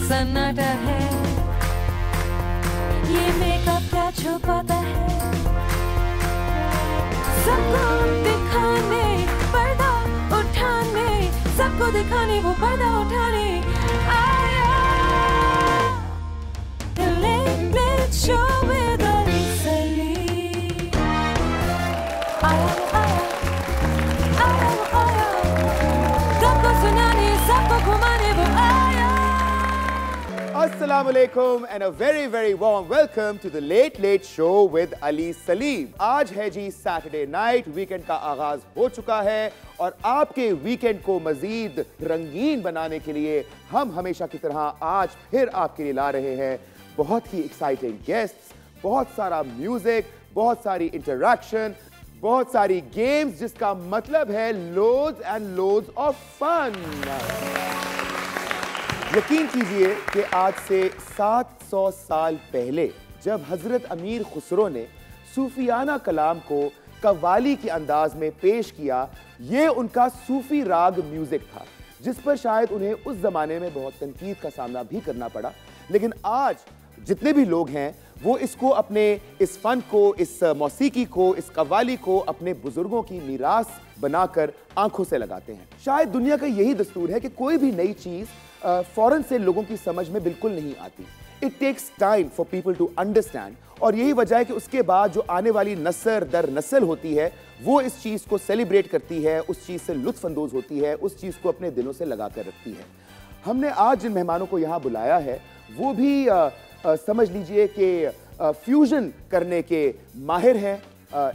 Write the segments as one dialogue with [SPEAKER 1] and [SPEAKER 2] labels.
[SPEAKER 1] सन्नाटा है, ये मेकअप क्या छुपाता है, सबको दिखाने, पर्दा उठाने, सबको दिखाने वो पर्दा उठाने आया। The Late Late Show with Ali Salim। आया आया आया, सबको सुनाने, सबको घुमाने वो आया।
[SPEAKER 2] Assalamu alaikum and a very very warm welcome to the Late Late Show with Ali Salim। आज है जी सैटरडे नाइट, वीकेंड का आगाज हो चुका है और आपके वीकेंड को मजीद रंगीन बनाने के लिए हम हमेशा की तरह आज फिर आपके लिए ला रहे हैं बहुत ही एक्साइटिंग गेस्ट्स, बहुत सारा म्यूजिक, बहुत सारी इंटरैक्शन, बहुत सारी गेम्स, जिसका मतलब है loads and loads of fun. यकीन कीजिए कि आज से 700 साल पहले जब हजरत अमीर खुसरो ने सूफियाना कलाम को कव्वाली के अंदाज में पेश किया, ये उनका सूफी राग म्यूजिक था जिस पर शायद उन्हें उस जमाने में बहुत तनकीद का सामना भी करना पड़ा। लेकिन आज जितने भी लोग हैं वो इसको अपने इस फन को, इस मौसीकी को, इस कव्वाली को अपने बुजुर्गों की मीरास बनाकर आंखों से लगाते हैं। शायद दुनिया का यही दस्तूर है कि कोई भी नई चीज फौरन से लोगों की समझ में बिल्कुल नहीं आती। It takes time for people to understand, और यही वजह है कि उसके बाद जो आने वाली नस्ल दर नस्ल होती है वो इस चीज को सेलिब्रेट करती है, उस चीज से लुत्फ अंदोज होती है, उस चीज को अपने दिलों से लगा कर रखती है। हमने आज जिन मेहमानों को यहाँ बुलाया है वो भी समझ लीजिए कि फ्यूजन करने के माहिर हैं,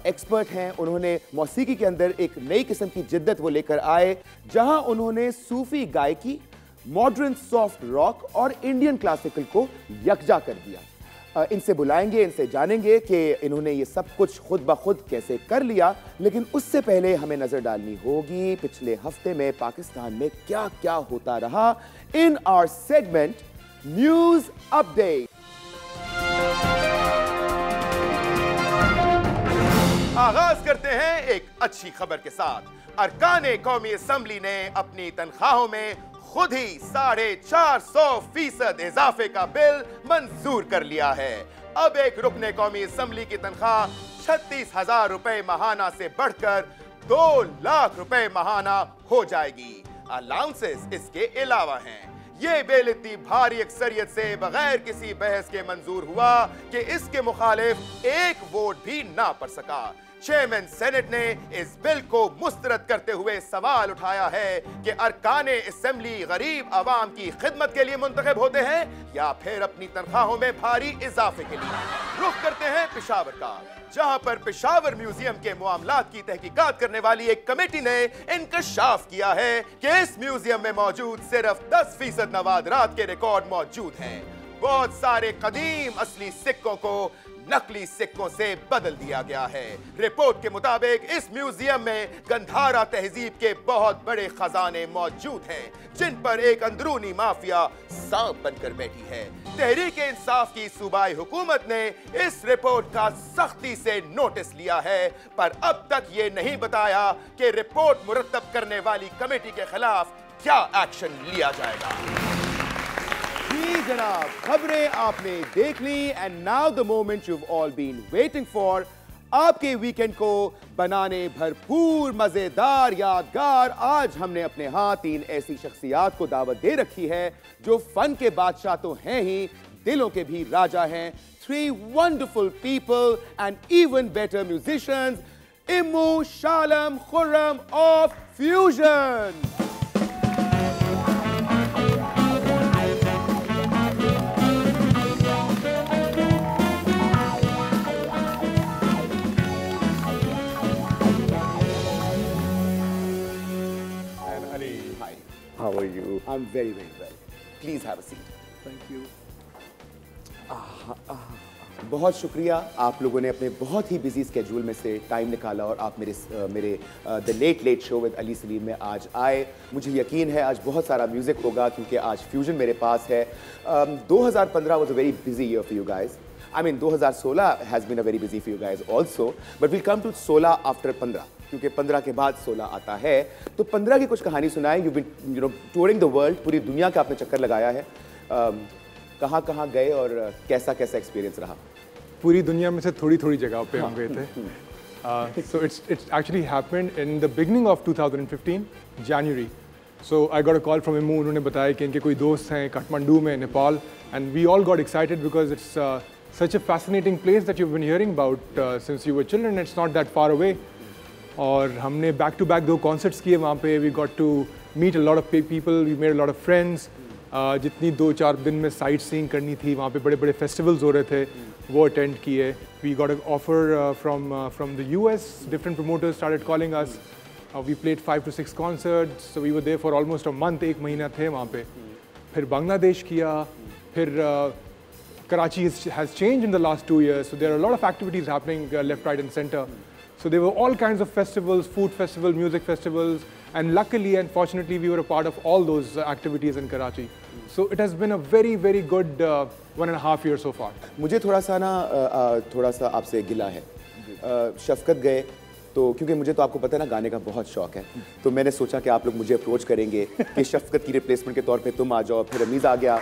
[SPEAKER 2] एक्सपर्ट हैं। उन्होंने मौसीकी के अंदर एक नई किस्म की जिद्दत वो लेकर आए, जहां उन्होंने सूफी गायकी, मॉडर्न सॉफ्ट रॉक और इंडियन क्लासिकल को यकजा कर दिया। इनसे बुलाएंगे, इनसे जानेंगे कि इन्होंने ये सब कुछ खुद ब खुद कैसे कर लिया। लेकिन उससे पहले हमें नजर डालनी होगी पिछले हफ्ते में पाकिस्तान में क्या क्या होता रहा in our segment news update. आगाज करते हैं एक अच्छी खबर के साथ। अरकाने कौमी असम्बली ने अपनी तनख्वाहों में खुद ही 450% इजाफे का बिल मंजूर कर लिया है। अब एक रुकने कौमी असम्बली की तनख्वाह 36,000 रुपए महाना से बढ़कर 2 लाख रुपए महाना हो जाएगी। अलाउंसेस इसके अलावा हैं। ये बिल इतनी भारी अक्सरियत से बगैर किसी बहस के मंजूर हुआ कि इसके मुखालिफ एक वोट भी ना पड़ सका। चेयरमैन सेनेट ने इस बिल को मुस्तरद करते हुए सवाल उठाया है कि अरकाने असेंबली गरीब आवाम की खिदमत के लिए मुंतखब होते हैं या फिर अपनी तनख्वाहों में भारी इजाफे के लिए। रुख करते हैं पेशावर का, जहां पर पेशावर म्यूजियम के मामलात की तहकीकात करने वाली एक कमेटी ने इंकशाफ किया है कि इस म्यूजियम में मौजूद सिर्फ 10% नवादरात के रिकॉर्ड मौजूद हैं। बहुत सारे कदीम असली सिक्कों को नकली सिक्कों से बदल दिया गया है। रिपोर्ट के मुताबिक इस म्यूजियम में गंधारा तहजीब के बहुत बड़े खजाने मौजूद हैं, जिन पर एक अंदरूनी माफिया सांप बनकर बैठी है। तहरीक इंसाफ की सूबाई हुकूमत ने इस रिपोर्ट का सख्ती से नोटिस लिया है, पर अब तक ये नहीं बताया कि रिपोर्ट मुरतब करने वाली कमेटी के खिलाफ क्या एक्शन लिया जाएगा। जी जनाब, खबरें आपने देख ली and now the moment you all been waiting for. आपके वीकेंड को बनाने भरपूर, मजेदार, यादगार, आज हमने अपने हाथ 3 ऐसी शख्सियात को दावत दे रखी है जो फन के बादशाह तो हैं ही, दिलों के भी राजा हैं। 3 wonderful people and even better musicians, Immu, Shalam, Khurram of fusion. How are you? I'm very, very well. Please have a seat.
[SPEAKER 3] Thank you.
[SPEAKER 2] बहुत शुक्रिया, आप लोगों ने अपने बहुत ही बिजी स्केड्यूल में से टाइम निकाला और आप मेरे the late late show with Ali Salim में आज आए। मुझे यकीन है आज बहुत सारा म्यूजिक होगा क्योंकि आज फ्यूजन मेरे पास है। 2015 was a very busy year for you guys. I mean 2016 has been a very busy for you guys also, but we'll come to 16 after 15 क्योंकि 15 के बाद 16 आता है। तो 15 की कुछ कहानी सुनाएं। You've been touring the world, पूरी दुनिया का आपने चक्कर लगाया है। कहाँ कहाँ गए और कैसा कैसा एक्सपीरियंस रहा?
[SPEAKER 3] पूरी दुनिया में से थोड़ी थोड़ी जगह पे हम गए थे. So it's actually happened in the beginning of 2015, January. So I got a call from Immu. उन्होंने बताया कि इनके कोई दोस्त हैं काठमांडू में, Nepal, and we all got excited because it's such a fascinating place that you've been hearing about since you were children. It's not that far away. और हमने back to back 2 concerts किए वहाँ पे. We got to meet a lot of people. We made a lot of friends. जितनी 2-4 दिन में sight seeing करनी थी, वहाँ पे बड़े बड़े फेस्टिवल्स हो रहे थे, वो अटेंड किए. We got a offer from the US. Different promoters started calling us. We played 5 to 6 concerts, so we were there for almost a month. 1 महीना थे वहाँ पे. फिर बांग्लादेश किया, फिर Karachi has changed in the last 2 years, so there are a lot of activities happening left, right and center. So there were all kinds of festivals, food festivals, music festivals, and luckily and fortunately we were a part of all those activities in Karachi. So it has been a very, very good 1.5 years so far.
[SPEAKER 2] मुझे थोड़ा सा आपसे गिला है. शफकत गए तो क्योंकि मुझे तो आपको पता है ना गाने का बहुत शौक है, तो मैंने सोचा कि आप लोग मुझे अप्रोच करेंगे कि शफकत की रिप्लेसमेंट के तौर पे तुम आ जाओ. फिर रमीज़ आ गया,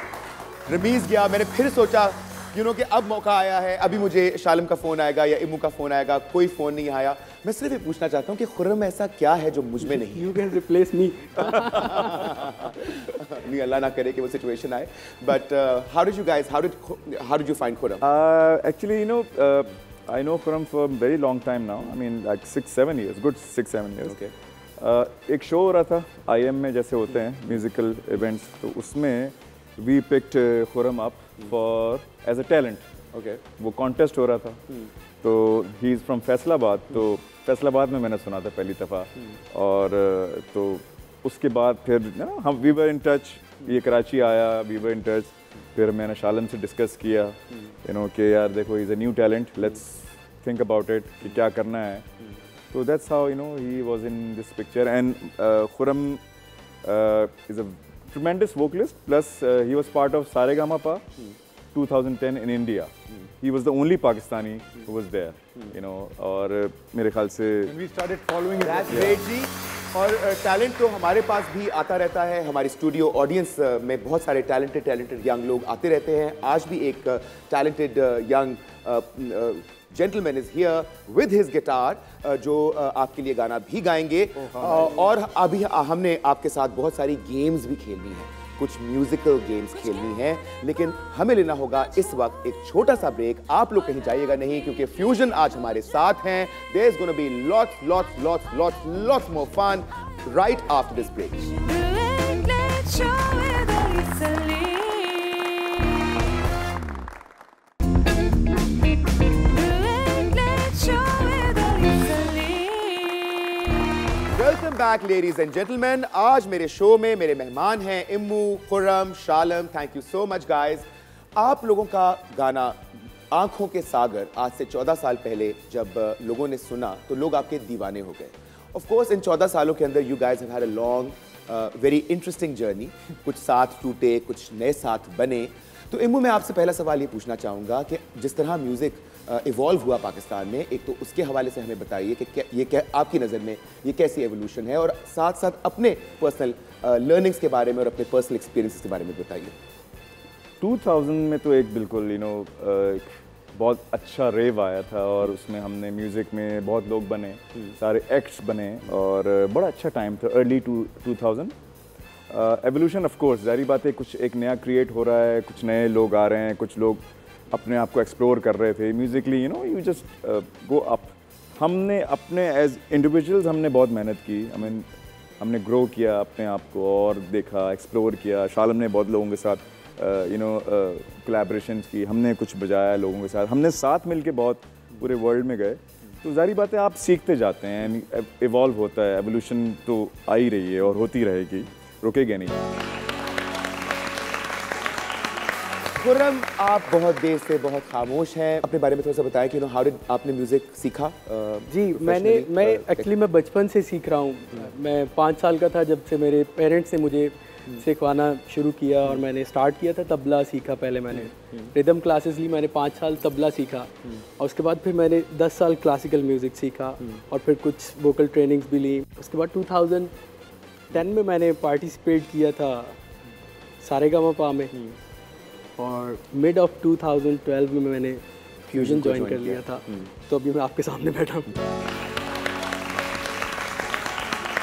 [SPEAKER 2] रमीज़ गया. मैंने फिर सोचा कि अब मौका आया है, अभी मुझे शालम का फ़ोन आएगा या इमू का फ़ोन आएगा. कोई फ़ोन नहीं आया. मैं सिर्फ ये पूछना चाहता हूँ कि खुर्रम ऐसा क्या है जो मुझ में नहीं है?
[SPEAKER 4] You can replace me.
[SPEAKER 2] नहीं, अल्लाह ना करे कि वो सिचुएशन आए. But how did you find Khurram?
[SPEAKER 5] Actually, I know Khurram for a very long time now. I mean, like 6-7 years, good 6-7 years.
[SPEAKER 2] Okay.
[SPEAKER 5] एक शो हो रहा था IM में, जैसे होते हैं म्यूजिकल इवेंट्स, तो उसमें we picked Khurram up for as a talent.
[SPEAKER 2] Okay.
[SPEAKER 5] वो कॉन्टेस्ट हो रहा था. तो he is from फैसलाबाद. तो फैसलाबाद में मैंने सुना था पहली दफ़ा. और तो उसके बाद फिर हम we were in touch. ये कराची आया, we were in touch. फिर मैंने शालम से डिस्कस किया कि यार देखो he is a new talent, let's think about it कि क्या करना है. So that's how he was in this picture. And Khurram is a tremendous vocalist, plus he was part of Saregama 2010 in India. He was the only Pakistani who was there, और मेरे ख्याल से
[SPEAKER 3] And we started following it.
[SPEAKER 2] That's great जी. और talent तो हमारे पास भी आता रहता है. हमारी स्टूडियो ऑडियंस में बहुत सारे टैलेंटेड यंग लोग आते रहते हैं. आज भी एक talented young gentleman is here with his guitar, जो आपके लिए गाना भी गाएंगे. और अभी हमने आपके साथ बहुत सारी गेम्स भी खेलनी है, कुछ म्यूजिकल गेम्स खेलनी है, लेकिन हमें लेना होगा इस वक्त एक छोटा सा ब्रेक. आप लोग कहीं जाइएगा नहीं, क्योंकि फ्यूजन आज हमारे साथ हैं. There is gonna be lots more fun right after this break.
[SPEAKER 1] Late show with Elisa Lee. Late show with Elisa Lee.
[SPEAKER 2] Welcome back ladies and gentleman. आज मेरे शो में मेरे मेहमान हैं Immu, Khurram, Shalam. Thank you so much guys. आप लोगों का गाना आंखों के सागर आज से 14 साल पहले जब लोगों ने सुना तो लोग आपके दीवाने हो गए. ऑफ कोर्स इन 14 सालों के अंदर you guys have had a long very interesting journey. कुछ साथ टूटे, कुछ नए साथ बने. तो इम्मू, मैं आपसे पहला सवाल ये पूछना चाहूँगा कि जिस तरह म्यूज़िक इवॉल्व हुआ पाकिस्तान में, एक तो उसके हवाले से हमें बताइए कि ये क्या आपकी नज़र में ये कैसी एवोल्यूशन है, और साथ साथ अपने पर्सनल लर्निंग्स के बारे में और अपने पर्सनल एक्सपीरियंस के बारे में बताइए.
[SPEAKER 5] 2000 में तो एक बिल्कुल एक बहुत अच्छा रेव आया था, और उसमें हमने म्यूज़िक में बहुत लोग बने, सारे एक्ट्स बने, और बड़ा अच्छा टाइम था अर्ली 2000. एवोल्यूशन ऑफ कोर्स, जारी बात है, कुछ एक नया क्रिएट हो रहा है, कुछ नए लोग आ रहे हैं, कुछ लोग अपने आप को एक्सप्लोर कर रहे थे musically. You just go up. हमने अपने एज इंडिविजुअल्स हमने बहुत मेहनत की. हमने ग्रो किया अपने आप को और देखा, एक्सप्लोर किया. शालम ने बहुत लोगों के साथ कोलैबोरेशंस की, हमने कुछ बजाया लोगों के साथ, हमने साथ मिल के बहुत पूरे वर्ल्ड में गए. तो जारी बात है, आप सीखते जाते हैं, इवॉल्व होता है. एवोल्यूशन तो आ ही रही है और होती रहेगी, रुकेगी नहीं.
[SPEAKER 2] खुर्रम, आप बहुत देर से बहुत खामोश हैं. अपने बारे में थोड़ा सा बताएं कि हाउ डिड आपने म्यूज़िक सीखा?
[SPEAKER 4] जी, मैं एक्चुअली मैं बचपन से सीख रहा हूँ. मैं 5 साल का था जब से मेरे पेरेंट्स ने मुझे सिखवाना शुरू किया, और मैंने स्टार्ट किया था तबला सीखा. पहले मैंने रिदम क्लासेस ली, मैंने 5 साल तबला सीखा, और उसके बाद फिर मैंने 10 साल क्लासिकल म्यूज़िक सीखा, और फिर कुछ वोकल ट्रेनिंग्स भी ली. उसके बाद 2010 में मैंने पार्टिसिपेट किया था सारेगामा में, और मिड ऑफ 2012 में मैंने फ्यूजन ज्वाइन कर लिया था, तो अभी मैं आपके सामने बैठा हूँ।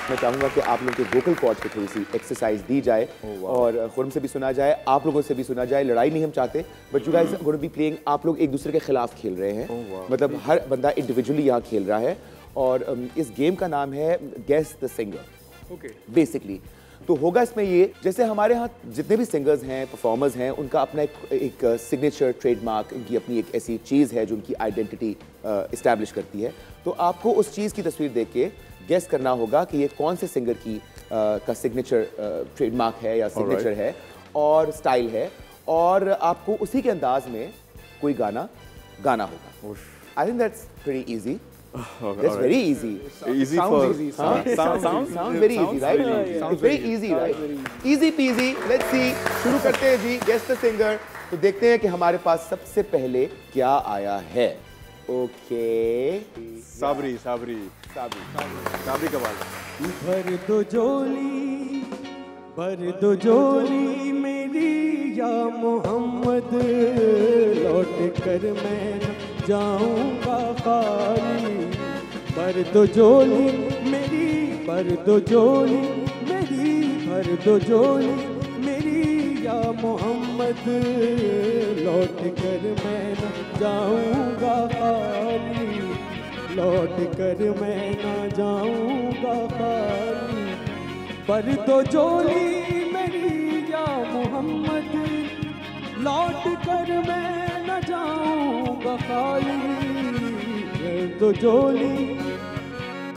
[SPEAKER 2] मैं चाहूंगा कि आप लोगों के वोकल कॉर्ड्स पे थोड़ी सी एक्सरसाइज दी जाए और खुरम से भी सुना जाए, आप लोगों से भी सुना जाए। लड़ाई नहीं हम चाहते, but you guys are going to be playing, आप लोग एक दूसरे के खिलाफ खेल रहे हैं, मतलब हर बंदा इंडिविजुअली यहाँ खेल रहा है। और इस गेम का नाम है guess the singer.
[SPEAKER 3] Okay,
[SPEAKER 2] basically तो होगा इसमें ये, जैसे हमारे यहाँ जितने भी सिंगर्स हैं, परफॉर्मर्स हैं, उनका अपना एक सिग्नेचर ट्रेडमार्क, उनकी अपनी एक ऐसी चीज़ है जो उनकी आइडेंटिटी इस्टेब्लिश करती है। तो आपको उस चीज़ की तस्वीर देख के गेस करना होगा कि ये कौन से सिंगर की का सिग्नेचर ट्रेडमार्क है या सिग्नेचर है और स्टाइल है, और आपको उसी के अंदाज में कोई गाना गाना होगा। I think that's pretty easy. That's very easy.
[SPEAKER 5] Easy
[SPEAKER 3] Sounds
[SPEAKER 5] for
[SPEAKER 3] easy.
[SPEAKER 2] Sounds very easy, right? It's very easy, right? Easy peasy. Let's see. शुरू करते हैं जी, guess the singer। तो देखते हैं कि हमारे पास सबसे पहले क्या आया है। Okay.
[SPEAKER 5] साबरी का बाल।
[SPEAKER 4] भर दो झोली मेरी या मोहम्मद, लौट कर मैं न जाऊंगा खाली। भर दो झोली मेरी, भर दो झोली मेरी, भर दो झोली मेरी या मोहम्मद, लौट कर मैं न जाऊंगा खाली। लौट कर मैं न जाऊंगा खाली। भर दो झोली मेरी या मोहम्मद, लौट कर मैं न जाऊंगा खाली। भर दो झोली,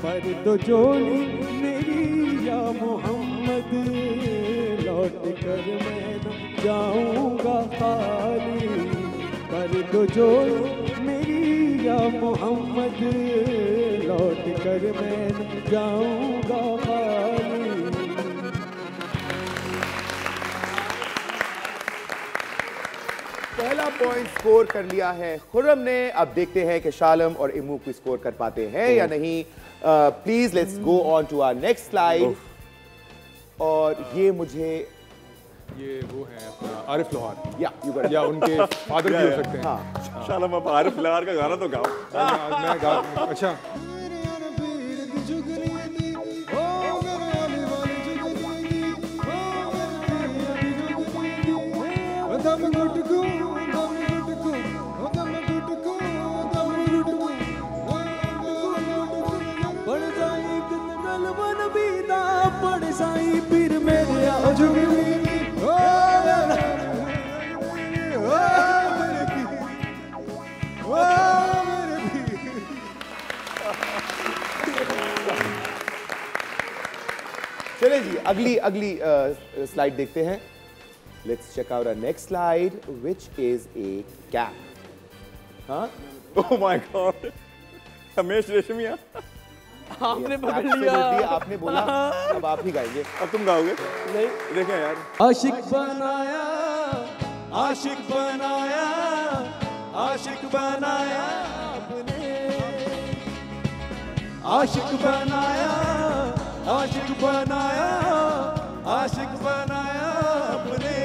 [SPEAKER 4] भर दो झोली मेरी या मोहम्मद, लौट कर मैं न जाऊंगा खाली। भर दो झोली मेरी या मोहम्मद, लौट कर मैं न जाऊंगा खाली।
[SPEAKER 2] पहला पॉइंट स्कोर कर लिया है खुर्रम ने। अब देखते हैं कि शालम और इमू को स्कोर कर पाते हैं या नहीं। Please let's go on to our next slide. और ये मुझे
[SPEAKER 3] ये वो है अपना आरिफ लोहार
[SPEAKER 2] या
[SPEAKER 3] उनके फादर भी हो सकते हैं।
[SPEAKER 2] हाँ,
[SPEAKER 5] शालम, आप आरिफ लोहार का गाना तो गाओ।
[SPEAKER 3] मैं गा, अच्छा
[SPEAKER 4] पीर मेरे
[SPEAKER 2] चले जी अगली स्लाइड देखते हैं। Let's check out our next slide which is a cap. हाँ,
[SPEAKER 5] oh my god, Ramesh Reshammiya.
[SPEAKER 4] आपने पकड़ लिया।
[SPEAKER 2] आपने बोला, अब आप ही गाएंगे।
[SPEAKER 5] अब तुम गाओगे?
[SPEAKER 4] नहीं,
[SPEAKER 5] देखें यार।
[SPEAKER 4] आशिक बनाया, आशिक बनाया, आशिक बनाया आपने। आशिक बनाया, आशिक बनाया, आशिक बनाया आपने।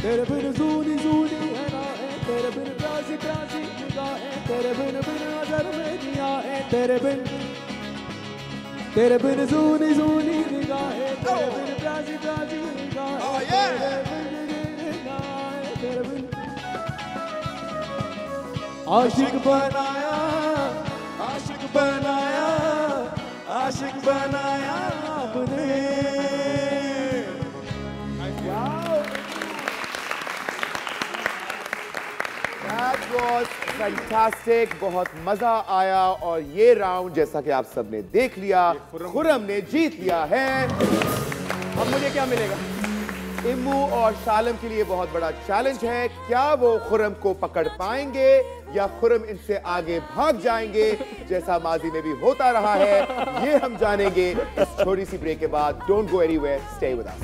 [SPEAKER 4] तेरे बिन ज़ूनी ज़ूनी है राहें, तेरे बिन प्यासी प्यासी निगाहें, तेरे बिन नज़र में निगाहें, तेरे बिन ज़ूनी ज़ूनी निगाहें, तेरे बिन प्यासी प्यासी निगाहें, तेरे बिन निगाहें, तेरे बिन। आशिक बनाया, आशिक बनाया, आशिक बनाया आपने।
[SPEAKER 2] That was fantastic, बहुत मजा आया। और ये राउंड जैसा कि आप सबने देख लिया, खुर्रम ने जीत लिया है। अब मुझे क्या मिलेगा? इम्मू और शालम के लिए बहुत बड़ा चैलेंज है। क्या वो खुर्रम को पकड़ पाएंगे या खुर्रम इनसे आगे भाग जाएंगे जैसा माजी में भी होता रहा है? ये हम जानेंगे इस छोटी सी ब्रेक के बाद। Don't go anywhere, stay with us.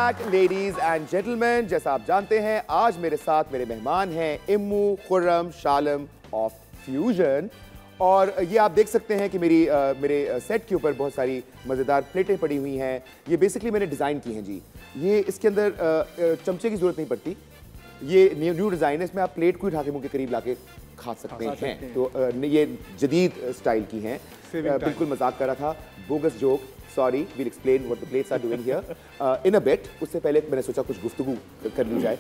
[SPEAKER 2] Back ladies and gentleman. जैसा आप जानते हैं, आज मेरे साथ मेरे मेहमान हैं इम्मू, खुर्रम, शालम ऑफ फ्यूजन। और ये आप देख सकते हैं कि मेरे सेट के ऊपर बहुत सारी मज़ेदार प्लेटें पड़ी हुई हैं। ये बेसिकली मैंने डिज़ाइन की हैं जी। ये इसके अंदर चमचे की ज़रूरत नहीं पड़ती। ये न्यू डिज़ाइन है, इसमें आप प्लेट को उठा के मुंह के करीब लाके खा सकते हैं। तो ये जदीद स्टाइल की हैं। बिल्कुल मजाक कर रहा था, bogus joke, sorry, we'll explain what the plates are doing here in a bit. उससे पहले मैंने सोचा कुछ गुफ्तगू कर ली जाए।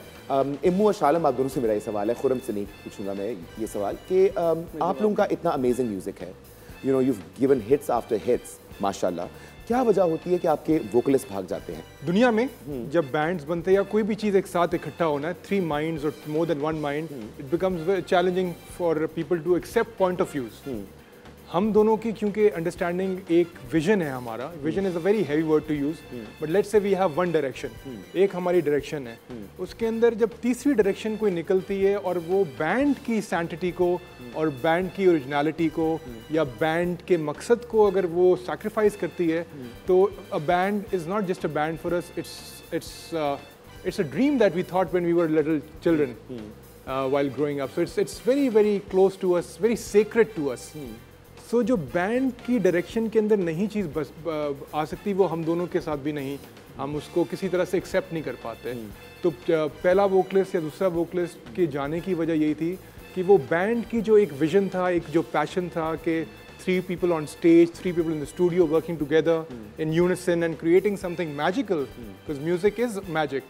[SPEAKER 2] इम्मू और शालम, आप दोनों से मेरा ये सवाल है, खुर्रम से नहीं पूछूंगा मैं ये सवाल कि आप लोगों का इतना अमेजिंग म्यूजिक है, you know, you given hits after hits, माशाल्लाह। क्या वजह होती है कि आपके वोकलिस्ट भाग जाते हैं?
[SPEAKER 3] दुनिया में जब बैंड्स बनते हैं या कोई भी चीज़ एक साथ इकट्ठा होना है, 3 माइंड्स और more than 1 mind, it becomes challenging for people to accept point of views. हम दोनों की क्योंकि अंडरस्टैंडिंग एक विजन है हमारा, vision is a very heavy word to use, but let's say we have one direction, एक हमारी डायरेक्शन है। उसके अंदर जब तीसरी डायरेक्शन कोई निकलती है और वो बैंड की सैंटिटी को और बैंड की ओरिजिनलिटी को या बैंड के मकसद को अगर वो सैक्रिफाइस करती है, तो a band is not just a band for us, it's a dream that we thought when we were little children while growing up. So it's very very close to us, very sacred to us. So जो band की direction के अंदर नहीं चीज़ बस आ सकती, वो हम दोनों के साथ भी नहीं, हम उसको किसी तरह से एक्सेप्ट नहीं कर पाते। तो पहला वोकलिस्ट या दूसरा वोकलिस्ट के जाने की वजह यही थी कि वो बैंड की जो एक विजन था, एक जो पैशन था कि 3 people on stage, 3 people in the studio working together in unison and creating something magical, because music is magic.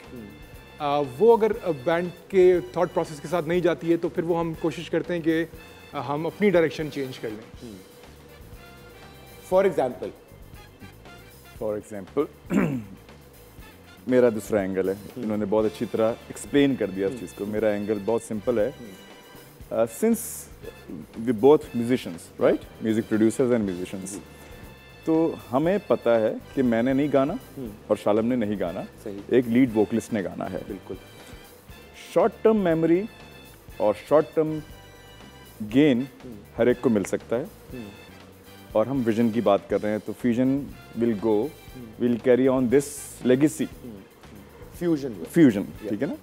[SPEAKER 3] वो अगर बैंड के थॉट प्रोसेस के साथ नहीं जाती है, तो फिर वो हम कोशिश करते हैं कि हम अपनी डायरेक्शन चेंज कर लें।
[SPEAKER 2] फॉर एग्जाम्पल
[SPEAKER 5] मेरा दूसरा एंगल है, इन्होंने बहुत अच्छी तरह एक्सप्लेन कर दिया इस चीज़ को। मेरा एंगल बहुत सिंपल है। Since we both musicians, right, music producers and musicians, तो हमें पता है कि मैंने नहीं गाना और शालम ने नहीं गाना, एक लीड वोकलिस्ट ने गाना है।
[SPEAKER 2] बिल्कुल।
[SPEAKER 5] शॉर्ट टर्म मेमोरी और शॉर्ट टर्म गेन हर एक को मिल सकता है, और हम विजन की बात कर रहे हैं, तो fusion will carry on this legacy. Fusion, ठीक है ना।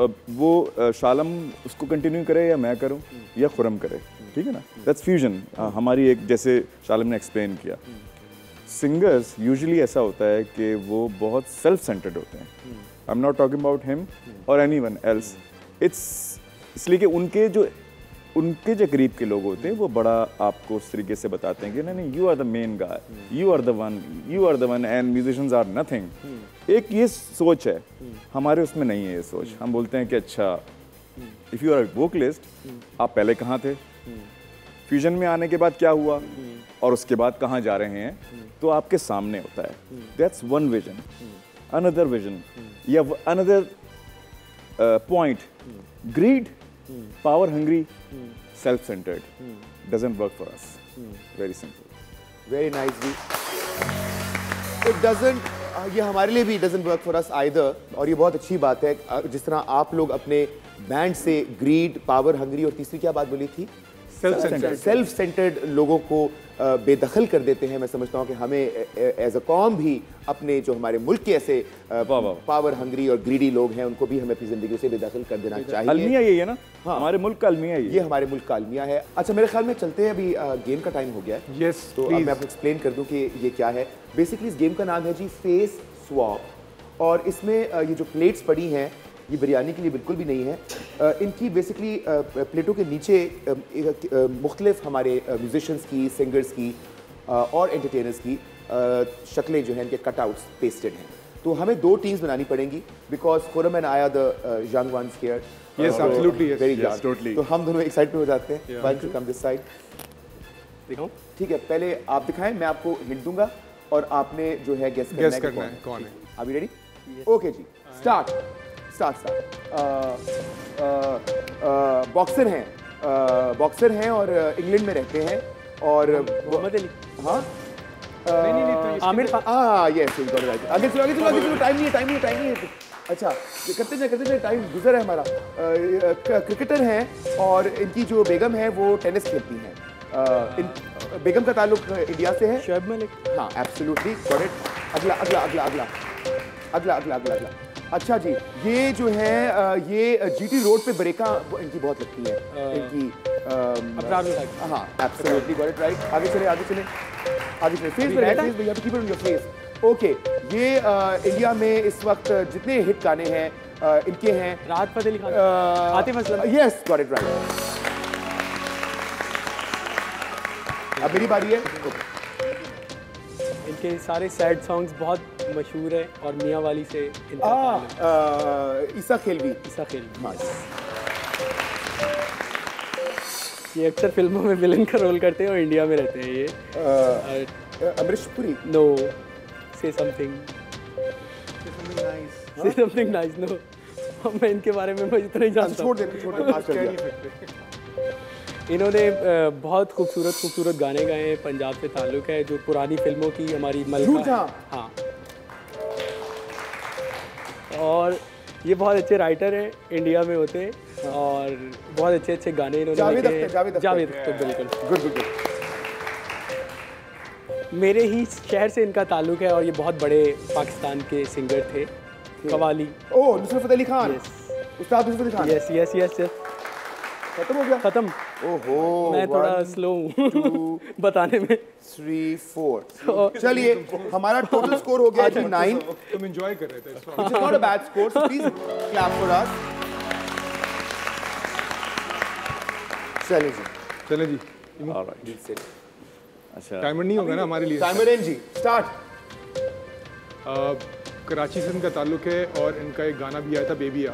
[SPEAKER 5] अब वो शालम उसको कंटिन्यू करे या मैं करूं या खुर्रम करे, ठीक है ना, दैट्स फ्यूजन। हमारी एक, जैसे शालम ने एक्सप्लेन किया, सिंगर्स यूजुअली ऐसा होता है कि वो बहुत सेल्फ सेंटर्ड होते हैं। I am not talking about him और एनीवन एल्स। इट्स इसलिए कि उनके जो करीब के लोग होते हैं वो बड़ा आपको उस तरीके से बताते हैं कि नहीं, you are the main guy, you are the one and musicians are nothing. एक ये सोच है, हमारे उसमें नहीं है ये सोच। हम बोलते हैं कि अच्छा, if you are a vocalist, आप पहले कहाँ थे, फ्यूजन में आने के बाद क्या हुआ, और उसके बाद कहाँ जा रहे हैं, तो आपके सामने होता है। That's one vision. Another vision या another point, greed, power hungry, self-centered, doesn't work for us. Very simple.
[SPEAKER 2] Very nice जी। It doesn't, ये हमारे लिए भी doesn't work for us either। और ये बहुत अच्छी बात है, जिस तरह आप लोग अपने बैंड से ग्रीड, पावर हंग्री और तीसरी क्या बात बोली थी, सेल्फ सेंटर्ड लोगों को बेदखल कर देते हैं। मैं समझता हूँ कि हमें एज अ कॉम भी अपने जो हमारे मुल्क के ऐसे पावर हंग्री और ग्रीडी लोग हैं, उनको भी हमें अपनी जिंदगी से बेदखल कर देना चाहिए।
[SPEAKER 5] अलमिया यही है ना। हाँ, हमारे मुल्क का अलमिया
[SPEAKER 2] ये हमारे मुल्क का अलमिया है। अच्छा, मेरे ख्याल में चलते हैं, अभी गेम का टाइम हो गया है।
[SPEAKER 3] Yes,
[SPEAKER 2] तो अब मैं आपको एक्सप्लेन कर दूं कि ये क्या है। बेसिकली इस गेम का नाम है जी फेस स्वैप, और इसमें ये जो प्लेट्स पड़ी हैं, ये बिरयानी के लिए बिल्कुल भी नहीं है। इनकी बेसिकली प्लेटों के नीचे मुख्तलिफ हमारे म्यूजिशियंस की, सिंगर्स की और एंटरटेनर्स की शक्लें जो हैं, इनके कटआउट्स पेस्टेड हैं। तो हमें 2 टीम्स बनानी पड़ेंगी, because Khurram and I R the young ones here.
[SPEAKER 3] Yes, absolutely, yes.
[SPEAKER 2] Very
[SPEAKER 3] Yes,
[SPEAKER 2] glad.
[SPEAKER 3] totally.
[SPEAKER 2] तो हम दोनों एक साइड पे हो जाते हैं। Why don't you come this side?
[SPEAKER 4] दिखाऊं?
[SPEAKER 2] ठीक है, पहले आप दिखाएं, मैं आपको हिंट दूंगा और आपने जो है गेस करना है
[SPEAKER 3] कौन है।
[SPEAKER 2] Are you ready? ओके जी, स्टार्ट। बॉक्सर हैं और इंग्लैंड में रहते हैं, और
[SPEAKER 4] मोहम्मद अली।
[SPEAKER 2] हाँ,
[SPEAKER 4] आमिर खान।
[SPEAKER 2] यस, आगे चलो, टाइम नहीं है। अच्छा, करते जाए, टाइम गुजर है हमारा। क्रिकेटर हैं और इनकी जो बेगम है वो टेनिस खेलती हैं। बेगम का ताल्लुक इंडिया से है।
[SPEAKER 4] शोएब मलिक।
[SPEAKER 2] हाँ, एब्सोल्युटली करेक्ट। अगला। अगला अगला अगला अगला। अच्छा जी, ये जो है ये जीटी रोड पे ब्रेका इनकी बहुत लगती है इनकी हाँ एब्सोल्युटली गॉट इट राइट। आगे चले आगे चले आगे चले। फेस पे बैठा है, you have to keep it on your face. Okay, ये इंडिया में इस वक्त जितने हिट गाने हैं इनके हैं।
[SPEAKER 4] Rahat Fateh Ali Khan, Atif Aslam.
[SPEAKER 2] Yes got it right. अब मेरी बारी है।
[SPEAKER 4] इनके सारे सैड सॉन्ग्स बहुत मशहूर है और मियाँ वाली से इनका ताल्लुक।
[SPEAKER 2] ईसा खेलवी।
[SPEAKER 4] ईसा खेलवी, ये अक्सर फिल्मों में विलन का रोल करते हैं और इंडिया में रहते हैं ये।
[SPEAKER 2] Amrish Puri.
[SPEAKER 4] No, say something nice. No, मैं इनके बारे में मैं इतना ही जानता हूँ।
[SPEAKER 2] छोड़ दे।
[SPEAKER 4] इन्होंने बहुत खूबसूरत गाने गाए हैं। पंजाब से ताल्लुक है, जो पुरानी फिल्मों की हमारी मलका। हाँ, और ये बहुत अच्छे राइटर हैं, इंडिया में होते हैं और बहुत अच्छे अच्छे गाने इन्होंने लिखे हैं। जावेद अख्तर, बिल्कुल।
[SPEAKER 2] गुड।
[SPEAKER 4] मेरे ही शहर से इनका ताल्लुक है और ये बहुत बड़े पाकिस्तान के सिंगर थे, कवाली।
[SPEAKER 2] ओह, नुसरत फतेह अली खान। उस्ताद नुसरत फतेह खान।
[SPEAKER 4] यस।
[SPEAKER 2] खत्म हो गया।
[SPEAKER 4] खत्म।
[SPEAKER 2] ओहो,
[SPEAKER 4] मैं थोड़ा स्लो हूँ बताने में।
[SPEAKER 2] 3 4। चलिए, हमारा टोटल स्कोर हो गया जी 9।
[SPEAKER 3] तुम एंजॉय कर रहे थे।
[SPEAKER 2] Which is not a bad score, so please clap for us. चलिए जी।
[SPEAKER 5] अच्छा,
[SPEAKER 3] टाइमर नहीं होगा ना हमारे लिए।
[SPEAKER 2] टाइमर एंड जी, स्टार्ट।
[SPEAKER 3] कराची से इनका ताल्लुक है और इनका एक गाना भी आया था, बेबिया।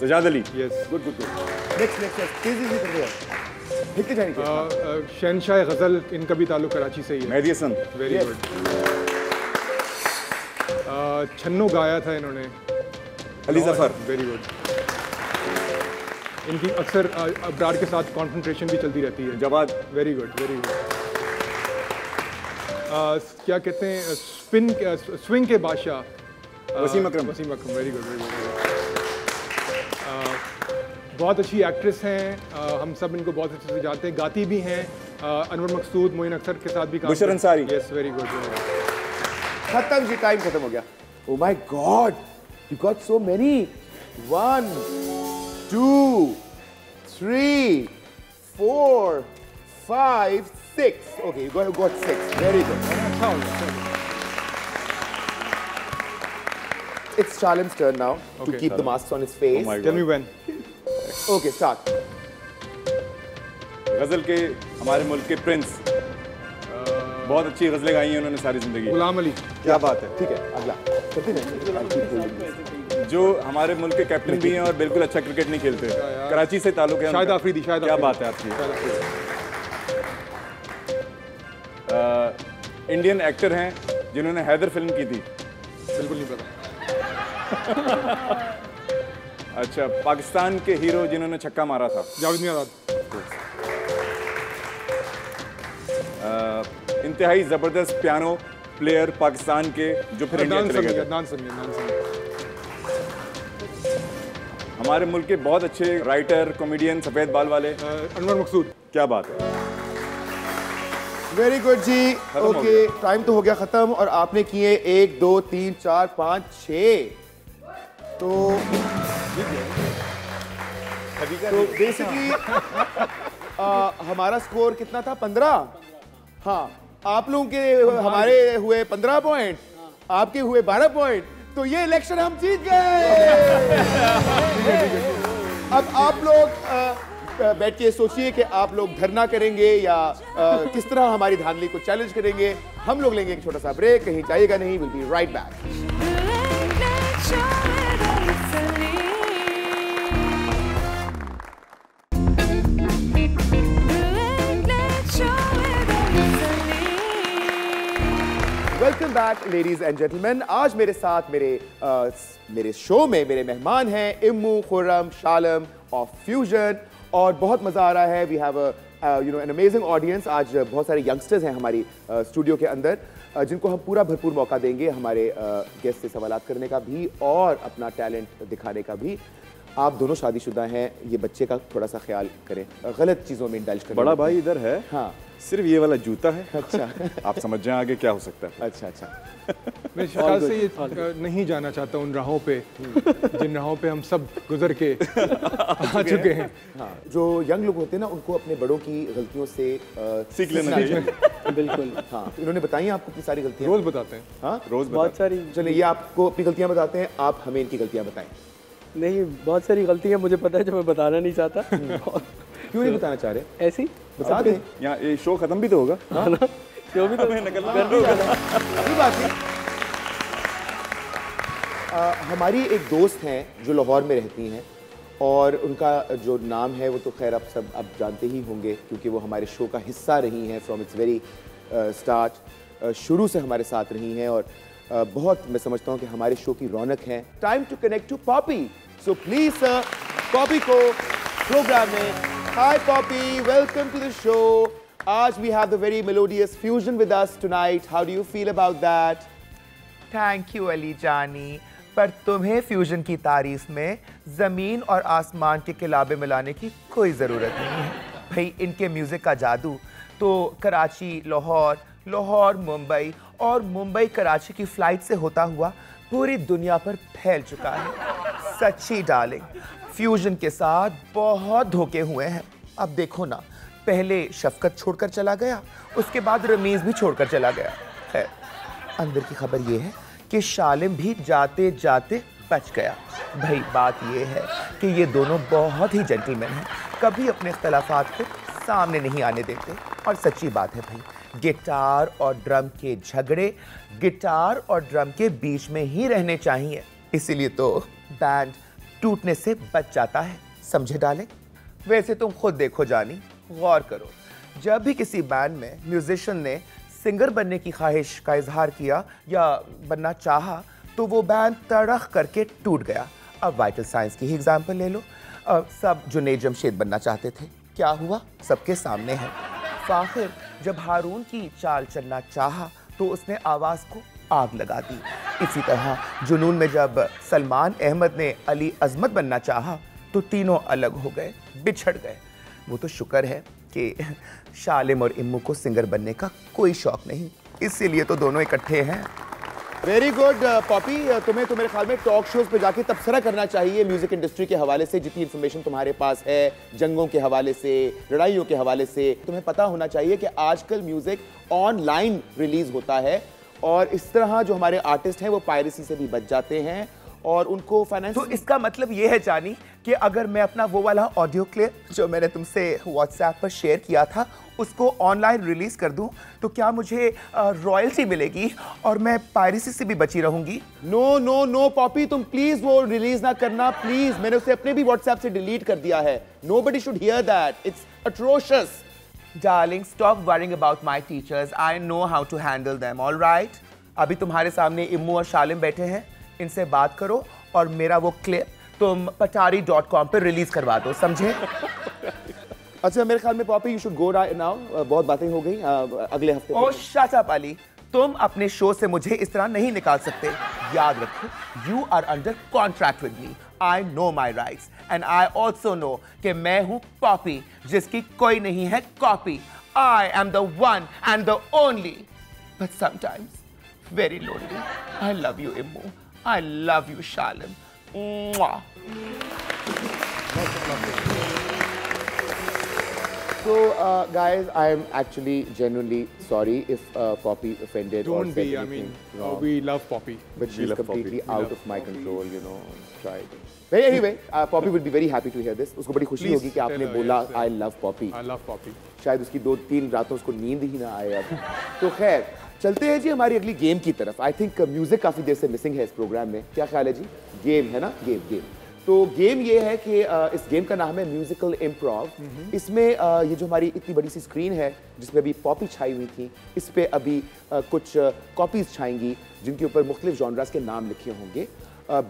[SPEAKER 5] Sajjad Ali.
[SPEAKER 3] Yes.
[SPEAKER 2] Good. Next तेजी से कर रहे हैं। हिलते जाएंगे।
[SPEAKER 3] शहनशाह गज़ल, इनका भी ताल्लुक कराची से ही है।
[SPEAKER 5] मेहदी हसन।
[SPEAKER 3] Very good. छन्नो गाया था इन्होंने।
[SPEAKER 5] अली जफर।
[SPEAKER 3] Very good. इनकी अक्सर अब्रार के साथ कॉन्फ्रेंटेशन भी चलती रहती है।
[SPEAKER 5] जवाद।
[SPEAKER 3] Very good. क्या कहते हैं, स्विंग के बादशाह
[SPEAKER 5] वसीम अकरम।
[SPEAKER 3] Very good. बहुत अच्छी एक्ट्रेस हैं, हम सब इनको बहुत अच्छे से जानते हैं, गाती भी हैं। अनवर मकसूद, मोइन अख्तर के साथ भी काम।
[SPEAKER 5] Bushehr Ansari.
[SPEAKER 3] Yes, very good.
[SPEAKER 2] खत्म जी, टाइम खत्म हो गया। ओह my God, you got so many. 1 2 3 4 5 6। Okay, you got 6। Very good.
[SPEAKER 3] अच्छा हो गया।
[SPEAKER 2] It's Shalim's turn now to
[SPEAKER 3] Okay,
[SPEAKER 2] keep the masks on his face.
[SPEAKER 5] Oh my
[SPEAKER 3] Tell me when.
[SPEAKER 2] Okay, start.
[SPEAKER 5] गजल के हमारे मुल्क के प्रिंस, बहुत अच्छी गजलें गाई हैं उन्होंने सारी जिंदगी।
[SPEAKER 3] गुलाम अली।
[SPEAKER 5] क्या बात है।
[SPEAKER 2] ठीक है, अगला। चलते हैं।
[SPEAKER 5] जो हमारे मुल्क के कैप्टन भी हैं और बिल्कुल अच्छा क्रिकेट नहीं खेलते, कराची से ताल्लुक है।
[SPEAKER 3] शाहिद आफरीदी।
[SPEAKER 5] क्या बात है आपकी। इंडियन एक्टर हैं जिन्होंने हैदर फिल्म की थी।
[SPEAKER 3] बिल्कुल नहीं पता।
[SPEAKER 5] अच्छा, पाकिस्तान के हीरो जिन्होंने छक्का मारा था।
[SPEAKER 3] जावेद मियां।
[SPEAKER 5] इंतहाई जबरदस्त पियानो प्लेयर पाकिस्तान के, जो फिर इंडिया चले गए।
[SPEAKER 3] अदनान समी।
[SPEAKER 5] हमारे मुल्क के बहुत अच्छे राइटर, कॉमेडियन, सफेद बाल वाले।
[SPEAKER 3] अनवर मकसूद।
[SPEAKER 5] क्या बात है।
[SPEAKER 2] वेरी गुड जी। ओके, टाइम तो हो गया खत्म और आपने किए 1 2 3 4 5 6। तो बेसिकली हमारा स्कोर कितना था? 15। हाँ, आप लोगों के हमारे हुए 15 पॉइंट, आपके हुए 12 पॉइंट। तो ये इलेक्शन हम जीत गए। अब आप लोग बैठ के सोचिए कि आप लोग धरना करेंगे या किस तरह हमारी धांधली को चैलेंज करेंगे। हम लोग लेंगे एक छोटा सा ब्रेक, कहीं जाइएगा नहीं। Will be right back. Welcome back ladies and gentleman. आज मेरे साथ मेरे शो में मेरे मेहमान हैं इम्मू, खुर्रम, शालम ऑफ फ्यूजन और बहुत मज़ा आ रहा है। We have an amazing audience. आज बहुत सारे यंगस्टर्स हैं हमारी स्टूडियो के अंदर, जिनको हम पूरा भरपूर मौका देंगे हमारे गेस्ट से सवालात करने का भी और अपना टैलेंट दिखाने का भी। आप दोनों शादीशुदा हैं, ये बच्चे का थोड़ा सा ख्याल करें, गलत चीज़ों में इंडल्ज करें।
[SPEAKER 5] बड़ा भाई इधर है,
[SPEAKER 2] हाँ
[SPEAKER 5] सिर्फ ये वाला जूता है।
[SPEAKER 2] अच्छा
[SPEAKER 5] आप समझ जाएं आगे क्या हो सकता है।
[SPEAKER 2] अच्छा अच्छा।
[SPEAKER 3] मैं ख्याल से ये नहीं जाना चाहता उन राहों पे जिन राहों पे हम सब गुजर के आ चुके हैं।
[SPEAKER 2] हाँ, जो यंग लोग होते हैं ना, उनको अपने बड़ों की गलतियों से
[SPEAKER 5] सीख लेना चाहिए।
[SPEAKER 4] बिल्कुल।
[SPEAKER 2] हाँ, इन्होंने बताई आपको अपनी सारी गलतियाँ?
[SPEAKER 3] रोज बताते हैं।
[SPEAKER 2] हाँ
[SPEAKER 5] रोज
[SPEAKER 4] बहुत सारी,
[SPEAKER 2] चलिए, ये आपको अपनी गलतियाँ बताते हैं, आप हमें इनकी गलतियाँ बताएं।
[SPEAKER 4] नहीं बहुत सारी गलतियाँ मुझे पता है जो मैं बताना नहीं चाहता।
[SPEAKER 2] क्यों नहीं बताना चाह रहे?
[SPEAKER 4] ऐसी
[SPEAKER 2] बता दें।
[SPEAKER 5] यहाँ ये शो खत्म भी तो होगा।
[SPEAKER 4] जो भी तो
[SPEAKER 5] निकलना
[SPEAKER 2] कोई बात नहीं। हमारी एक दोस्त हैं जो लाहौर में रहती हैं, और उनका जो नाम है वो तो खैर आप सब अब जानते ही होंगे, क्योंकि वो हमारे शो का हिस्सा रही हैं फ्रॉम इट्स वेरी स्टार्ट। शुरू से हमारे साथ रही हैं, और बहुत मैं समझता हूँ कि हमारे शो की रौनक है। Time to connect to Poppy, so please sir Poppy को प्रोग्राम में। Hi Poppy, welcome to the show. आज we have the very melodious fusion with us tonight. How do you feel about that?
[SPEAKER 6] Thank you Ali Jani, पर तुम्हें fusion की तारीफ में ज़मीन और आसमान के किलाबे मिलाने की कोई ज़रूरत नहीं है। भाई इनके म्यूज़िक का जादू तो कराची, लाहौर, लाहौर मुंबई और मुंबई कराची की फ़्लाइट से होता हुआ पूरी दुनिया पर फैल चुका है। सच्ची डार्लिंग, फ्यूजन के साथ बहुत धोखे हुए हैं। अब देखो ना, पहले शफकत छोड़कर चला गया, उसके बाद रमीज़ भी छोड़कर चला गया। खैर, अंदर की खबर ये है कि शालिम भी जाते जाते बच गया। भाई बात ये है कि ये दोनों बहुत ही जेंटलमैन हैं, कभी अपने इख्तलाफात को सामने नहीं आने देते। और सच्ची बात है भाई, गिटार और ड्रम के झगड़े गिटार और ड्रम के बीच में ही रहने चाहिए, इसीलिए तो बैंड टूटने से बच जाता है। समझे डाले? वैसे तुम खुद देखो जानी, गौर करो, जब भी किसी बैंड में म्यूजिशियन ने सिंगर बनने की ख्वाहिश का इजहार किया या बनना चाहा, तो वो बैंड तड़ख करके टूट गया। अब वाइटल साइंस की ही एग्जाम्पल ले लो। सब जुनैद जमशेद बनना चाहते थे, क्या हुआ? सबके सामने है। फाखिर जब हारून की चाल चलना चाहा तो उसने आवाज़ को आग लगा दी। इसी तरह जुनून में जब सलमान अहमद ने अली अजमत बनना चाहा तो तीनों अलग हो गए, बिछड़ गए। वो तो शुक्र है कि शालिम और इम्मू को सिंगर बनने का कोई शौक नहीं, इसीलिए तो दोनों इकट्ठे हैं।
[SPEAKER 2] वेरी गुड पॉपी, तुम्हें तो मेरे ख्याल में टॉक शोज पे जाके तबसरा करना चाहिए म्यूजिक इंडस्ट्री के हवाले से। जितनी इन्फॉर्मेशन तुम्हारे पास है, जंगों के हवाले से, लड़ाइयों के हवाले से, तुम्हें पता होना चाहिए कि आजकल म्यूजिक ऑनलाइन रिलीज होता है, और इस तरह जो हमारे आर्टिस्ट हैं वो पायरेसी से भी बच जाते हैं और उनको फाइनेंस।
[SPEAKER 6] तो इसका मतलब ये है जानी कि अगर मैं अपना वो वाला ऑडियो क्लिप जो मैंने तुमसे व्हाट्सएप पर शेयर किया था उसको ऑनलाइन रिलीज कर दूं तो क्या मुझे रॉयल्टी मिलेगी और मैं पायरेसी से भी बची रहूंगी?
[SPEAKER 2] नो नो नो पॉपी, तुम प्लीज वो रिलीज ना करना प्लीज। मैंने उसे अपने भी व्हाट्सएप से डिलीट कर दिया है। Nobody should hear that, it's atrocious.
[SPEAKER 6] Darling, stop worrying about my teachers. I know how to handle them, all right? अभी तुम्हारे सामने इम्मू और शालिम बैठे हैं, इनसे बात करो और मेरा वो क्लिप तुम patari.com पर रिलीज करवा दो, समझे?
[SPEAKER 2] अच्छा, मेरे ख्याल में Poppy you should go now. बहुत बातें हो गई, अगले हफ्ते।
[SPEAKER 6] ओह शट अप अली, तुम अपने शो से मुझे इस तरह नहीं निकाल सकते। याद रखो, you are under contract with me. I know my rights and I also know कि मैं हूं पॉपी, जिसकी कोई नहीं है copy. I am the one and the only, but sometimes very lonely. I love you Immu, I love you Shalim.
[SPEAKER 2] So, guys, I am actually genuinely sorry if Poppy offended or
[SPEAKER 3] Don't
[SPEAKER 2] said
[SPEAKER 3] be, I
[SPEAKER 2] anything
[SPEAKER 3] mean,
[SPEAKER 2] wrong.
[SPEAKER 3] we love Poppy.
[SPEAKER 2] But she's
[SPEAKER 5] love
[SPEAKER 2] completely
[SPEAKER 5] Poppy.
[SPEAKER 2] out of my control, you know. Tried. But anyway, Poppy will be very happy to hear this. उसको बड़ी खुशी
[SPEAKER 3] Please
[SPEAKER 2] होगी कि आपने
[SPEAKER 3] tell her,
[SPEAKER 2] बोला
[SPEAKER 3] yes,
[SPEAKER 2] I love Poppy.
[SPEAKER 3] I love Poppy.
[SPEAKER 2] शायद उसकी 2-3 रातों उसको नींद ही ना आए अब। तो खैर, चलते हैं जी हमारी अगली गेम की तरफ। आई थिंक म्यूजिक काफी देर से मिसिंग है इस प्रोग्राम में। क्या ख्याल है जी? गेम है ना? गेम। तो गेम ये है कि इस गेम का नाम है म्यूजिकल इम्प्रोव। इसमें ये जो हमारी इतनी बड़ी सी स्क्रीन है जिसमें अभी पॉपी छाई हुई थी, इस पे अभी कुछ कॉपीज छाएंगी जिनके ऊपर मुख्तलिफ जॉनरास के नाम लिखे होंगे।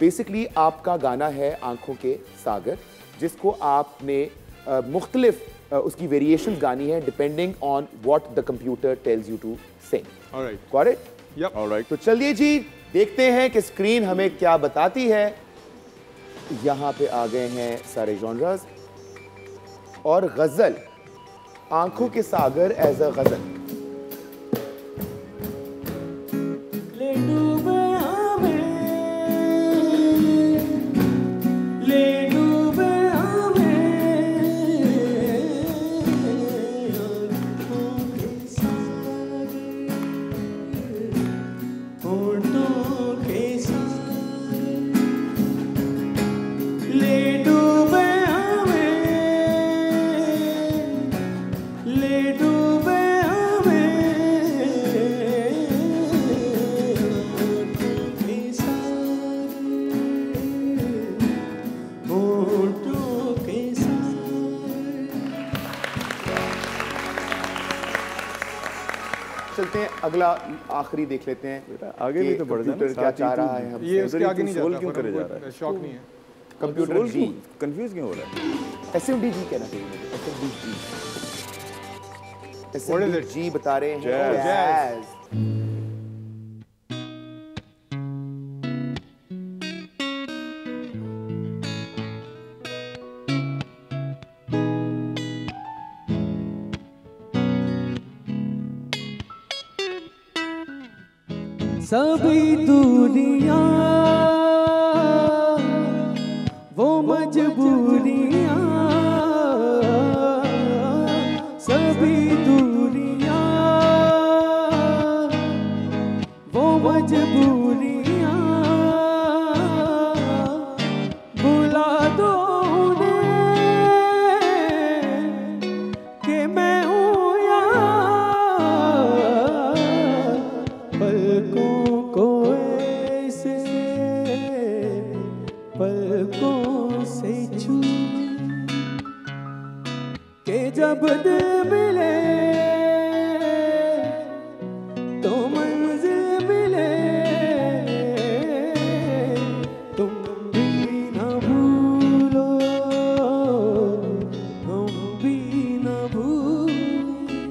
[SPEAKER 2] बेसिकली आपका गाना है आंखों के सागर, जिसको आपने मुख्तलिफ उसकी वेरिएशंस गानी है depending on what the computer tells you to sing.
[SPEAKER 3] Alright.
[SPEAKER 2] Got it?
[SPEAKER 3] Yep.
[SPEAKER 5] Alright.
[SPEAKER 2] तो चलिए जी, देखते हैं कि स्क्रीन हमें क्या बताती है। यहाँ पे आ गए हैं सारे जॉनरास और गजल, आंखों के सागर एज अ गजल। चलते हैं अगला आखिरी देख लेते हैं।
[SPEAKER 5] आगे भी तो बढ़ जाए,
[SPEAKER 2] कंप्यूटर क्या चाह रहा है हमसे।
[SPEAKER 3] ये उसके आगे नहीं
[SPEAKER 5] सोल
[SPEAKER 3] जाता,
[SPEAKER 5] क्यों करे जा
[SPEAKER 3] कोई
[SPEAKER 5] रहा है?
[SPEAKER 3] शौक नहीं है।
[SPEAKER 2] कंप्यूटर जी
[SPEAKER 5] कंफ्यूज क्यों हो रहा है?
[SPEAKER 2] SMDG कहना चाहिए मुझे, SMDG।
[SPEAKER 3] What is it?
[SPEAKER 2] SMDG बता रहे हैं
[SPEAKER 5] Jazz.
[SPEAKER 2] jazz।
[SPEAKER 4] सभी दूरियां वो मजबूरियां, सभी दूरियां वो मजबूरियां, बुला दो उन्हें कि मैं हूँ यहाँ, पलकों को ऐसे पलकों से छू के जब दिल मिले तो मंजिल मिले, तुम भी न भूलो हम भी न भूलो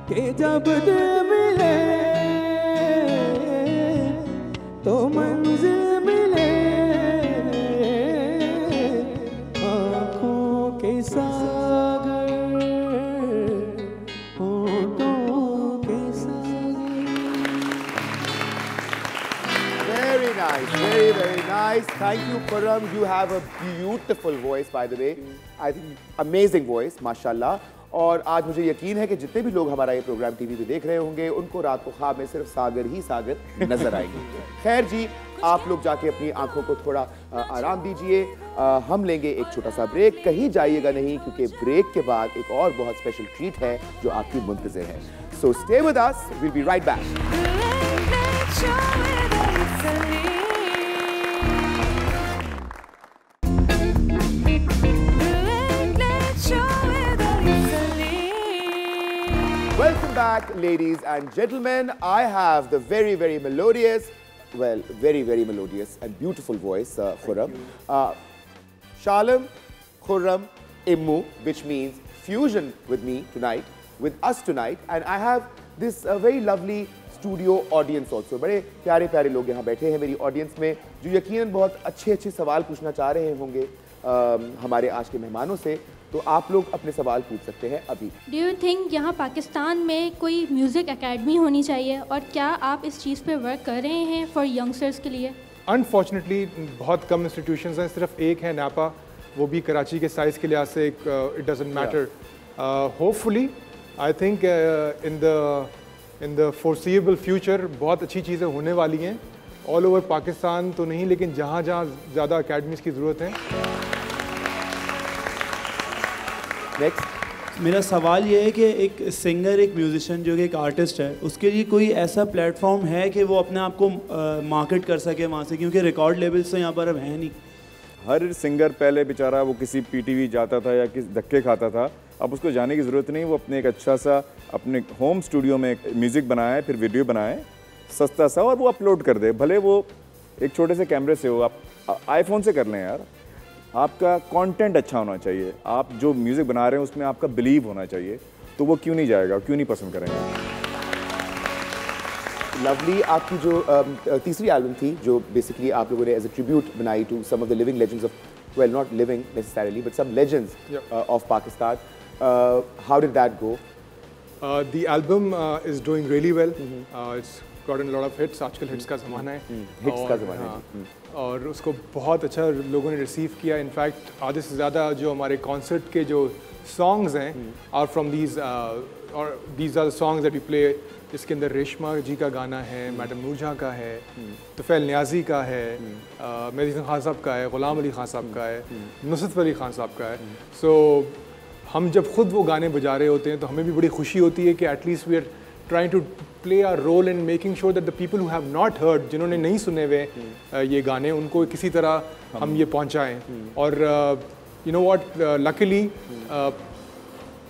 [SPEAKER 4] के जब दिल मिले तो मंजिल मिले, आँखों के सागर होठों के सागर।
[SPEAKER 2] Very nice, very, very nice. Thank you, Khurram. You have a beautiful voice, by the way. I think amazing voice, माशाल्लाह. और आज मुझे यकीन है कि जितने भी लोग हमारा ये प्रोग्राम टीवी पे देख रहे होंगे उनको रात को ख्वाब में सिर्फ सागर ही सागर नजर आएंगे। खैर जी, आप लोग जाके अपनी आंखों को थोड़ा आराम दीजिए। हम लेंगे एक छोटा सा ब्रेक। कहीं जाइएगा नहीं, क्योंकि ब्रेक के बाद एक और बहुत स्पेशल ट्रीट है जो आपकी मुंतज़िर है। So stay with us, we'll be right back. Welcome back, ladies and gentlemen. I have the very, very melodious, well, very, very melodious and beautiful voice, Khurram. Shalom, Khurram, Immu, which means fusion with me tonight, with us tonight. And I have this very lovely studio audience also. बड़े प्यारे प्यारे लोग यहाँ बैठे हैं मेरी audience में, जो यकीनन बहुत अच्छे अच्छे सवाल पूछना चाह रहे होंगे हमारे आज के मेहमानों से। तो आप लोग अपने सवाल पूछ सकते हैं अभी।
[SPEAKER 7] डू यू थिंक यहाँ पाकिस्तान में कोई म्यूज़िक एकेडमी होनी चाहिए, और क्या आप इस चीज़ पे वर्क कर रहे हैं फॉर यंगस्टर्स के लिए?
[SPEAKER 3] अनफॉर्चुनेटली बहुत कम इंस्टीट्यूशंस हैं, सिर्फ एक है नापा, वो भी कराची के साइज़ के लिहाज से it doesn't matter. Hopefully I think in the foreseeable future बहुत अच्छी चीज़ें होने वाली हैं ऑल ओवर पाकिस्तान तो नहीं, लेकिन जहाँ जहाँ ज़्यादा अकेडमीज़ की ज़रूरत है।
[SPEAKER 2] नेक्स्ट,
[SPEAKER 8] मेरा सवाल ये है कि एक सिंगर, एक म्यूजिशियन जो कि एक आर्टिस्ट है, उसके लिए कोई ऐसा प्लेटफॉर्म है कि वो अपने आप को मार्केट कर सके वहाँ से, क्योंकि रिकॉर्ड लेवल्स तो यहाँ पर अब हैं नहीं।
[SPEAKER 5] हर सिंगर पहले बेचारा वो किसी PTV जाता था या किसी धक्के खाता था, अब उसको जाने की ज़रूरत नहीं। वो अपने एक अच्छा सा अपने होम स्टूडियो में म्यूज़िक बनाए, फिर वीडियो बनाए सस्ता सा, और वो अपलोड कर दे। भले वो एक छोटे से कैमरे से हो, आप आईफोन से कर लें यार। आपका कंटेंट अच्छा होना चाहिए, आप जो म्यूज़िक बना रहे हैं उसमें आपका बिलीव होना चाहिए, तो वो क्यों नहीं जाएगा, क्यों नहीं पसंद करेंगे।
[SPEAKER 2] लवली, आपकी जो तीसरी एल्बम थी जो बेसिकली आप लोगों ने एज अ ट्रिब्यूट बनाई to some of the living legends of, well, not living necessarily, but some legends of Pakistan. How did that go?
[SPEAKER 3] The album is doing really well. It's gotten a lot of hits. आजकल hits का ज़माना है.
[SPEAKER 2] Hits का ज़माना है.
[SPEAKER 3] और उसको बहुत अच्छा लोगों ने रिसीव किया. इनफैक्ट आधे से ज़्यादा जो हमारे कॉन्सर्ट के जो सॉन्ग्स हैं आर फ्रॉम दीज और these are the songs that we play, जिसके अंदर रेशमा जी का गाना है, मैडम नूरजहाँ का है, तुफैल न्याजी का है, मेहदी हसन खान साहब का है, ग़ुलाम अली खान साहब का है, नुसरत अली खान साहब का है. सो हम जब खुद वो गाने बजा रहे होते हैं तो हमें भी बड़ी खुशी होती है कि at least we are trying to play our role in making sure that the people who have not heard, जिन्होंने नहीं सुने हुए ये गाने, उनको किसी तरह हम ये पहुँचाएँ. और you know what, luckily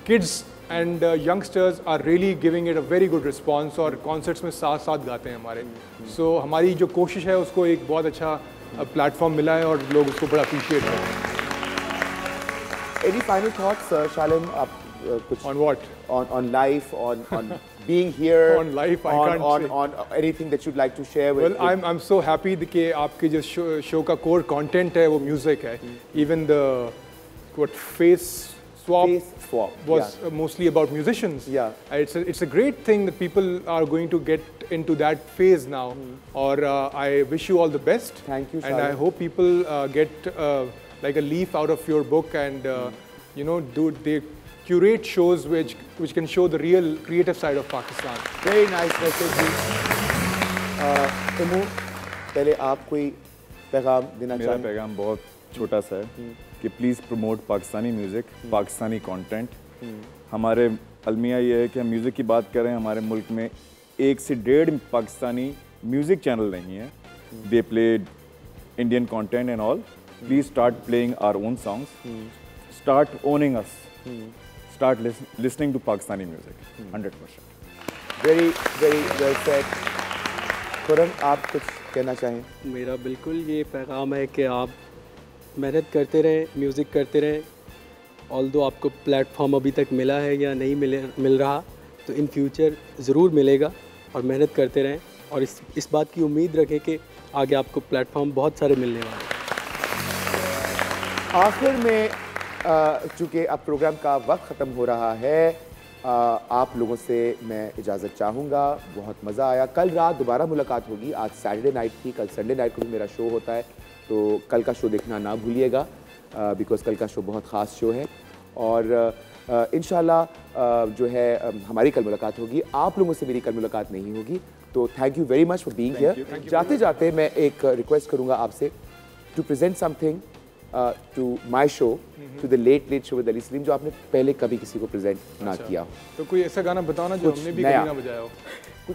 [SPEAKER 3] kids and youngsters are really giving it a very good response और concerts में साथ साथ गाते हैं हमारे. So हमारी जो कोशिश है उसको एक बहुत अच्छा प्लेटफॉर्म मिला है और लोग उसको बड़ा अप्रिशिएट करते हैं.
[SPEAKER 2] Any final thoughts, Shalim? कुछ
[SPEAKER 3] On what?
[SPEAKER 2] On life, on being here.
[SPEAKER 3] On life, I can't say.
[SPEAKER 2] On anything that you'd like to share with.
[SPEAKER 3] Well, I'm so happy कि आपके जो शो का core content है वो music है. Even the face swap was mostly about musicians. It's a great thing that people are going to get into that phase now. Or I wish you all the best.
[SPEAKER 2] Thank you,
[SPEAKER 3] and I hope people get like a leaf out of your book and you know, they curate shows which can show the real creative side of Pakistan.
[SPEAKER 2] Very nice message. Emu, पहले आप कोई पैगाम देना चाहें?
[SPEAKER 5] मेरा पैगाम बहुत छोटा सा है कि please promote Pakistani music, Pakistani content. हमारे अलमिया ये है कि हम म्यूज़िक की बात कर रहे हैं. हमारे मुल्क में 1 से 1.5 पाकिस्तानी म्यूज़िक चैनल नहीं है. They play Indian content and all. Please start playing our own songs, start owning us, start listening to Pakistani music. 100%.
[SPEAKER 2] Very very well said. Khurram, आप कुछ कहना चाहें?
[SPEAKER 4] मेरा बिल्कुल ये पैगाम है कि आप मेहनत करते रहें, म्यूज़िक करते रहें. ऑल्दो आपको प्लेटफॉर्म अभी तक मिला है या नहीं मिल रहा, तो इन फ्यूचर ज़रूर मिलेगा. और मेहनत करते रहें और इस बात की उम्मीद रखें कि आगे आपको प्लेटफॉर्म बहुत सारे मिलने वाले हैं.
[SPEAKER 2] आखिर में चूँकि अब प्रोग्राम का वक्त ख़त्म हो रहा है, आप लोगों से मैं इजाज़त चाहूँगा. बहुत मज़ा आया. कल रात दोबारा मुलाकात होगी. आज सैटरडे नाइट थी, कल संडे नाइट को भी मेरा शो होता है, तो कल का शो देखना ना भूलिएगा, बिकॉज़ कल का शो बहुत ख़ास शो है. और इंशाल्लाह जो है हमारी कल मुलाकात होगी. आप लोगों से मेरी कल मुलाकात नहीं होगी. तो thank you very much for being here. जाते जाते मैं एक रिक्वेस्ट करूँगा आपसे to present something to my show, to the late show with Ali Salim, जो आपने पहले कभी किसी को प्रेजेंट ना किया हो.
[SPEAKER 3] तो कोई ऐसा गाना बताओ ना जो हमने भी कभी ना बजाया हो.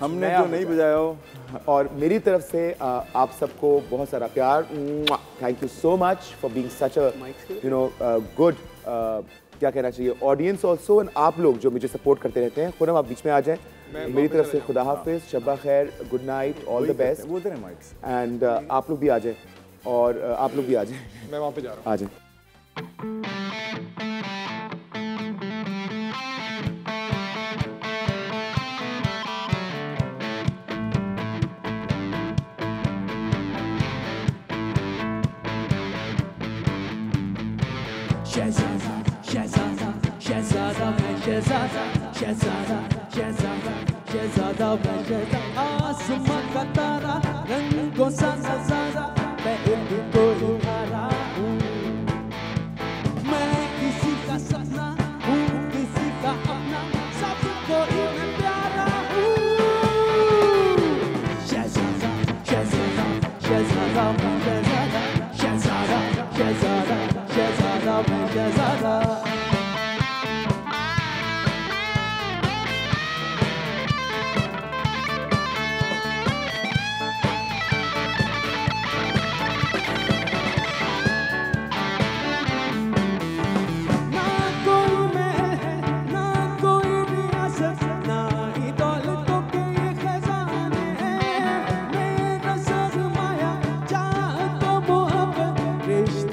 [SPEAKER 5] हमने जो नहीं बजाया हो.
[SPEAKER 2] और मेरी तरफ से आप सबको बहुत सारा प्यार. Thank you so much for being such a you know good, क्या कहना चाहिए, ऑडियंस ऑल्सो. एंड आप लोग जो मुझे सपोर्ट करते रहते हैं. खुरम, आप बीच में आ जाएं. मेरी तरफ से खुदा हाफिज, शब्बा खैर, good night, all the best. And आप लोग भी आ जाएं. और आप लोग भी आ जाएं.
[SPEAKER 3] मैं वहाँ पे जा रहा हूँ.
[SPEAKER 2] आ जाएं.
[SPEAKER 1] शहजादा आसमां का तारा, रंगों सा नजारा, मैं इनको इशारा हूँ. मैं किसी का सपना हूँ, किसी का अपना, सबको मैं प्यारा हूँ. शहजादा शहजादा शहजादा मैं शहजादा, शहजादा शहजादा शहजादा मैं शहजादा.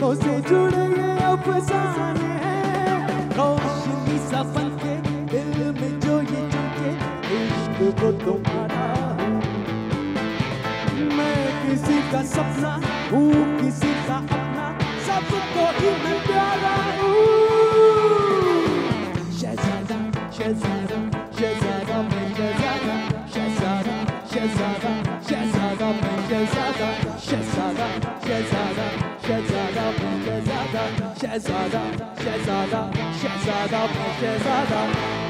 [SPEAKER 1] से जुड़े ये अफसाने हैं, रोशनी सा बनके दिल में जो ये चमके, इश्क को तुम्हारा हूँ. सपना हूँ किसी का अपना सबको ही मैं प्यारा हूँ शहजादा शहजादा शहजादा मैं शहजादा शहजादा शहजादा शहजादा मैं शहजादा शहजादा शहजादा शहजादा मैं शहजादा शहजादा शहजादा शहजादा मैं शहजादा